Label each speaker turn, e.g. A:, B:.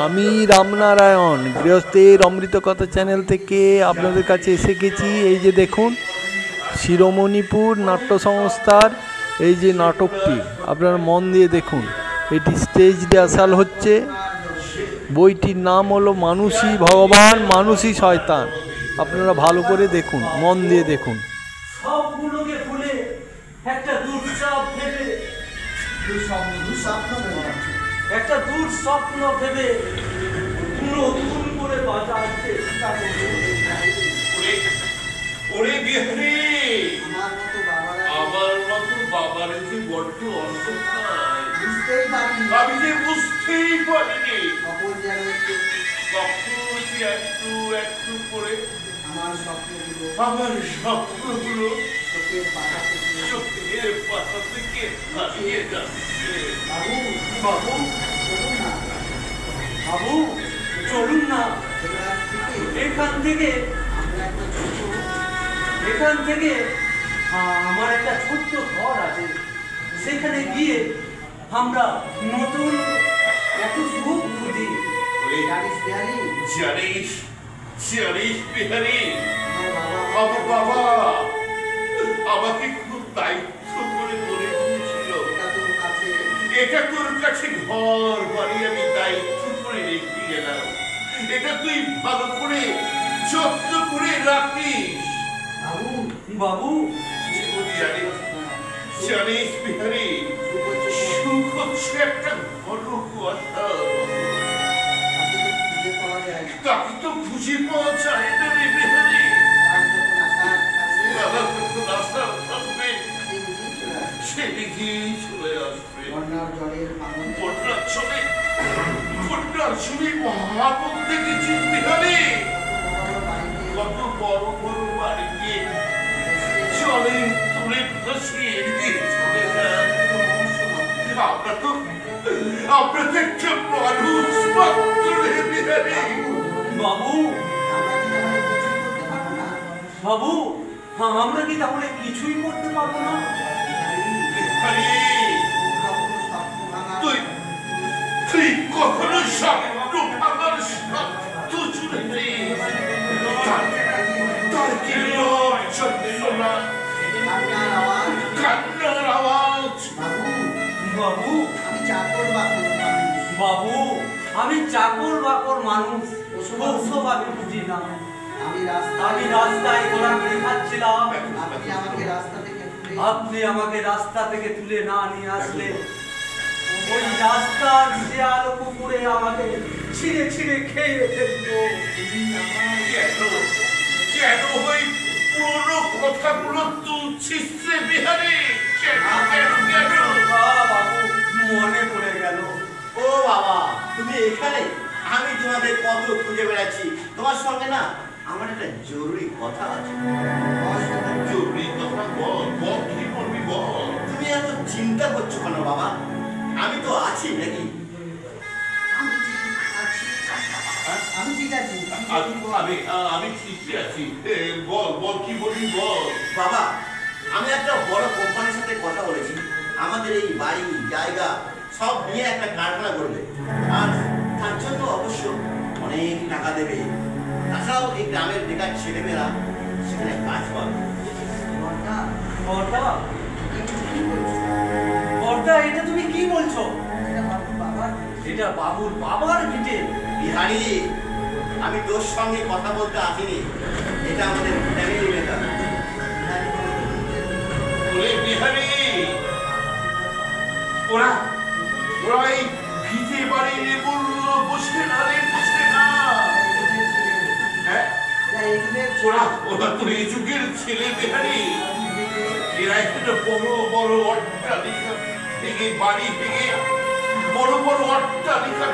A: আমি রামনারায়ণ গৃহস্থের অমৃত কথা চ্যানেল থেকে আপনাদের কাছে এসে গেছি। এই যে দেখুন, শিরোমণিপুর নাট্য সংস্থার এই যে নাটকটি আপনারা মন দিয়ে দেখুন। এটি স্টেজ রিহার্সাল হচ্ছে। বইটির নাম হলো মানুষই ভগবান মানুষই শয়তান। আপনারা ভালো করে দেখুন, মন দিয়ে দেখুন।
B: সবগুলোকে ভুলে একটা দুঃস্বপ্ন ভেবে নতুন করে বাঁচার চেষ্টা করবে।
C: আমার মতো বাবার যে বড্ড অসহায়, আমি যে বুঝতেই পারিনি কখন একটু একটু করে আমার স্বপ্নগুলো চোখের পাতা থেকে হারিয়ে যাচ্ছে।
B: বাবু চলুন না এখান থেকে। আমার একটা ছোট্ট ঘর আছে, সেখানে গিয়ে আমরা নতুন একটু সুখ খুঁজি।
C: জানিস বিহারি, আমার বাবা আমাকে খুব দায়িত্ব করে বলে দিয়েছিল, এটা তোর কাছে ঘর বাড়ি আমি দায়িত্ব করে রেখে গেলাম, এটা তুই ভালো করে যত্ন করে রাখিস।
B: বাবু
C: জানিস বিহারি, সুখ হচ্ছে একটা ঘন কুয়াশা, তাকে তো খুঁজে পাওয়া যায় না রে বিহারি। রাস্তা থাকবে সেদিকেই চলে আসবে। বন্যার ছবি মহাপদ দেখেছিস বিহারি? কত বড় বড় বাড়িকে জলে তুলে ভাসিয়ে দিয়ে চলে যায়। আমরা তো একটা মানুষ মাত্র রে বিহারি।
B: বাবু আমরা কি তাহলে কিছুই করতে পারবো না?
C: তুই কখনো স্বপ্ন ভাঙার শব্দ শুনেছিস? তার কি যন্ত্রণা, কান্নার আওয়াজ।
B: বাবু আমি চাকর বাকর মানুষ, ওসব আমি বুঝি না। আমি রাস্তায় ঘোরাঘুরি খাচ্ছিলাম, আপনি আমাকে রাস্তা থেকে তুলে না নিয়ে আসলে ওই রাস্তার শেয়াল কুকুরে আমাকে ছিঁড়ে ছিঁড়ে খেয়ে ফেলতো।
C: কেন ওই পুরনো কথাগুলো তুলছিস রে বিহারি?
B: বাবু মনে পড়ে গেল।
D: ও বাবা, তুমি এখানে? আমি তোমাদের কত খুঁজে বেড়াচ্ছি। তোমার সঙ্গে না আমার একটা জরুরি কথা আছে।
C: জরুরি কথা বল, কি বলবি বল।
D: তুমি এত চিন্তা করছো কেন বাবা? আমি তো আছি নাকি?
E: আমি ঠিক আছি।
C: আমি ঠিকই আছি। বল কি বলবি বল।
D: বাবা, আমি একটা বড় কোম্পানির সাথে কথা বলেছি। আমাদের এই বাড়ি জায়গা সব নিয়ে একটা কারখানা করবে, আর তার জন্য অবশ্য অনেক টাকা দেবে। তাছাড়াও এই গ্রামের বেকার ছেলেমেয়েরা সেখানে কাজ পাবে।
B: এটা তুমি কি বলছো? এটা বাবুর বাবার ভিটে।
D: বিহারি, আমি তোর সঙ্গে কথা বলতে আসিনি, এটা আমাদের ফ্যামিলি ম্যাটার।
C: বিহারি, ওরা এই ভিটে বাড়ি বসে না রে, বসে না। ওরা তো এই যুগের ছেলে বিহারি। এরা এখানে বড় বড় অট্টালিকা ভেঙে, বাড়ি ভেঙে বড় বড় অট্টালিকা